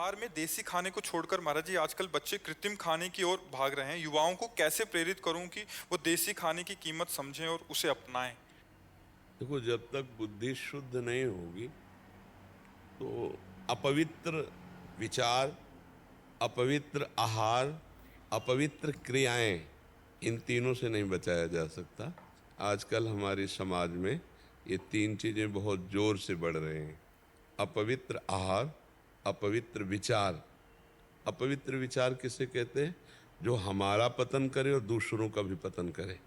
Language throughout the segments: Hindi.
आहार में देसी खाने को छोड़कर महाराज जी आजकल बच्चे कृत्रिम खाने की ओर भाग रहे हैं। युवाओं को कैसे प्रेरित करूं कि वो देसी खाने की कीमत समझें और उसे अपनाएं? देखो, जब तक बुद्धि शुद्ध नहीं होगी तो अपवित्र विचार, अपवित्र आहार, अपवित्र क्रियाएं, इन तीनों से नहीं बचाया जा सकता। आजकल हमारे समाज में ये तीन चीज़ें बहुत जोर से बढ़ रहे हैं। अपवित्र आहार, अपवित्र विचार। अपवित्र विचार किसे कहते हैं? जो हमारा पतन करे और दूसरों का भी पतन करे।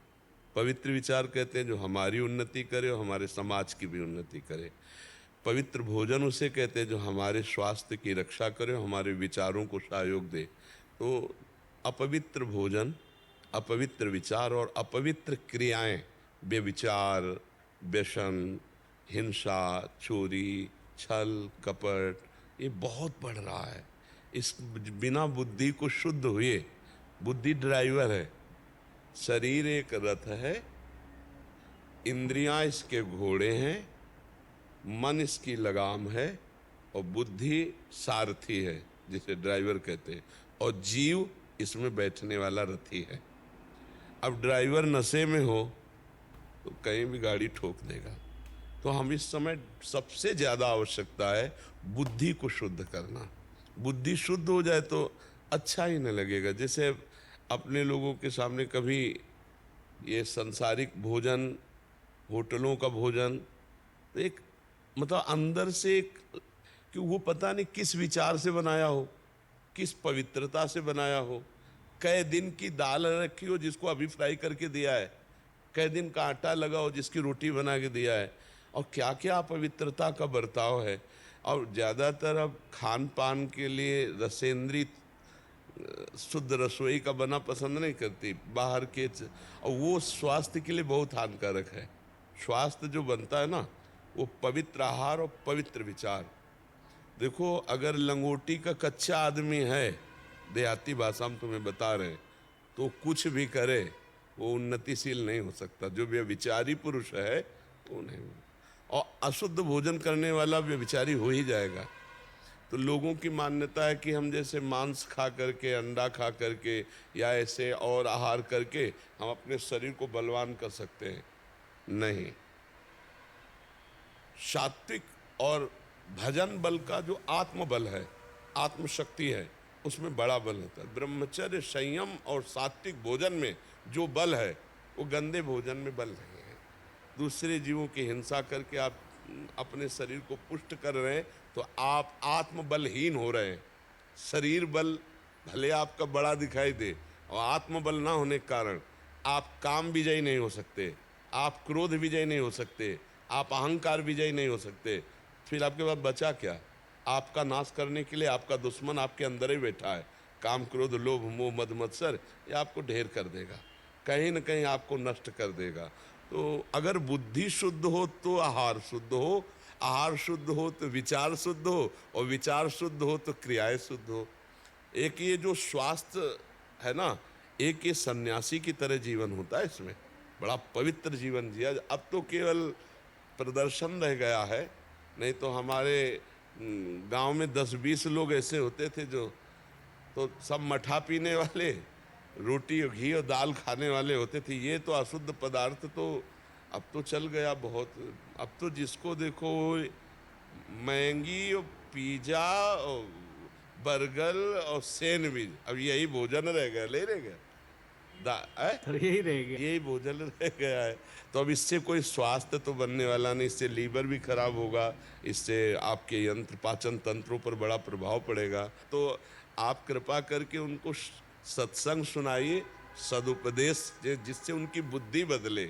पवित्र विचार कहते हैं जो हमारी उन्नति करे और हमारे समाज की भी उन्नति करे। पवित्र भोजन उसे कहते हैं जो हमारे स्वास्थ्य की रक्षा करे और हमारे विचारों को सहयोग दे। तो अपवित्र भोजन, अपवित्र विचार और अपवित्र क्रियाएं, व्यभिचार, व्यसन, हिंसा, चोरी, छल, कपट, ये बहुत बढ़ रहा है। इस बिना बुद्धि को शुद्ध हुए, बुद्धि ड्राइवर है, शरीर एक रथ है, इंद्रियां इसके घोड़े हैं, मन इसकी लगाम है और बुद्धि सारथी है जिसे ड्राइवर कहते हैं, और जीव इसमें बैठने वाला रथी है। अब ड्राइवर नशे में हो तो कहीं भी गाड़ी ठोक देगा। तो हम इस समय सबसे ज़्यादा आवश्यकता है बुद्धि को शुद्ध करना। बुद्धि शुद्ध हो जाए तो अच्छा ही न लगेगा। जैसे अपने लोगों के सामने कभी ये सांसारिक भोजन, होटलों का भोजन, तो एक मतलब अंदर से एक, कि वो पता नहीं किस विचार से बनाया हो, किस पवित्रता से बनाया हो। कई दिन की दाल रखी हो जिसको अभी फ्राई करके दिया है, कई दिन का आटा लगा हो जिसकी रोटी बना के दिया है, और क्या क्या अपवित्रता का बर्ताव है। और ज़्यादातर अब खान पान के लिए रसेंद्री शुद्ध रसोई का बना पसंद नहीं करती, बाहर के, और वो स्वास्थ्य के लिए बहुत हानिकारक है। स्वास्थ्य जो बनता है ना, वो पवित्र आहार और पवित्र विचार। देखो, अगर लंगोटी का कच्चा आदमी है, देहाती भाषा में तुम्हें बता रहे हैं, तो कुछ भी करे वो उन्नतिशील नहीं हो सकता। जो व्यभिचारी पुरुष है वो नहीं, और अशुद्ध भोजन करने वाला व्यभिचारी हो ही जाएगा। तो लोगों की मान्यता है कि हम जैसे मांस खा करके, अंडा खा करके या ऐसे और आहार करके हम अपने शरीर को बलवान कर सकते हैं। नहीं, सात्विक और भजन बल का जो आत्मबल है, आत्मशक्ति है, उसमें बड़ा बल होता है। ब्रह्मचर्य, संयम और सात्विक भोजन में जो बल है वो गंदे भोजन में बल नहीं है। दूसरे जीवों की हिंसा करके आप अपने शरीर को पुष्ट कर रहे हैं तो आप आत्मबलहीन हो रहे हैं। शरीर बल भले आपका बड़ा दिखाई दे, और आत्मबल ना होने के कारण आप काम विजयी नहीं हो सकते, आप क्रोध विजयी नहीं हो सकते, आप अहंकार विजयी नहीं हो सकते। फिर आपके पास बचा क्या? आपका नाश करने के लिए आपका दुश्मन आपके अंदर ही बैठा है। काम, क्रोध, लोभ, मोह, मद, मत्सर, ये आपको ढेर कर देगा, कहीं न कहीं आपको नष्ट कर देगा। तो अगर बुद्धि शुद्ध हो तो आहार शुद्ध हो, आहार शुद्ध हो तो विचार शुद्ध हो, और विचार शुद्ध हो तो क्रियाएं शुद्ध हो। एक ये जो स्वास्थ्य है ना, एक ये सन्यासी की तरह जीवन होता है, इसमें बड़ा पवित्र जीवन जिया। अब तो केवल प्रदर्शन रह गया है, नहीं तो हमारे गांव में 10-20 लोग ऐसे होते थे जो तो सब मठा पीने वाले, रोटी और घी और दाल खाने वाले होते थे। ये तो अशुद्ध पदार्थ तो अब तो चल गया बहुत। अब तो जिसको देखो मैगी और पिज़्ज़ा और बर्गर और सैंडविच, अब यही भोजन रह गया, ले रह गया तो यही रह गया। यही भोजन रह गया है। तो अब इससे कोई स्वास्थ्य तो बनने वाला नहीं, इससे लीवर भी खराब होगा, इससे आपके यंत्र पाचन तंत्रों पर बड़ा प्रभाव पड़ेगा। तो आप कृपा करके उनको सत्संग सुनाइए, सदुपदेश जिससे उनकी बुद्धि बदले।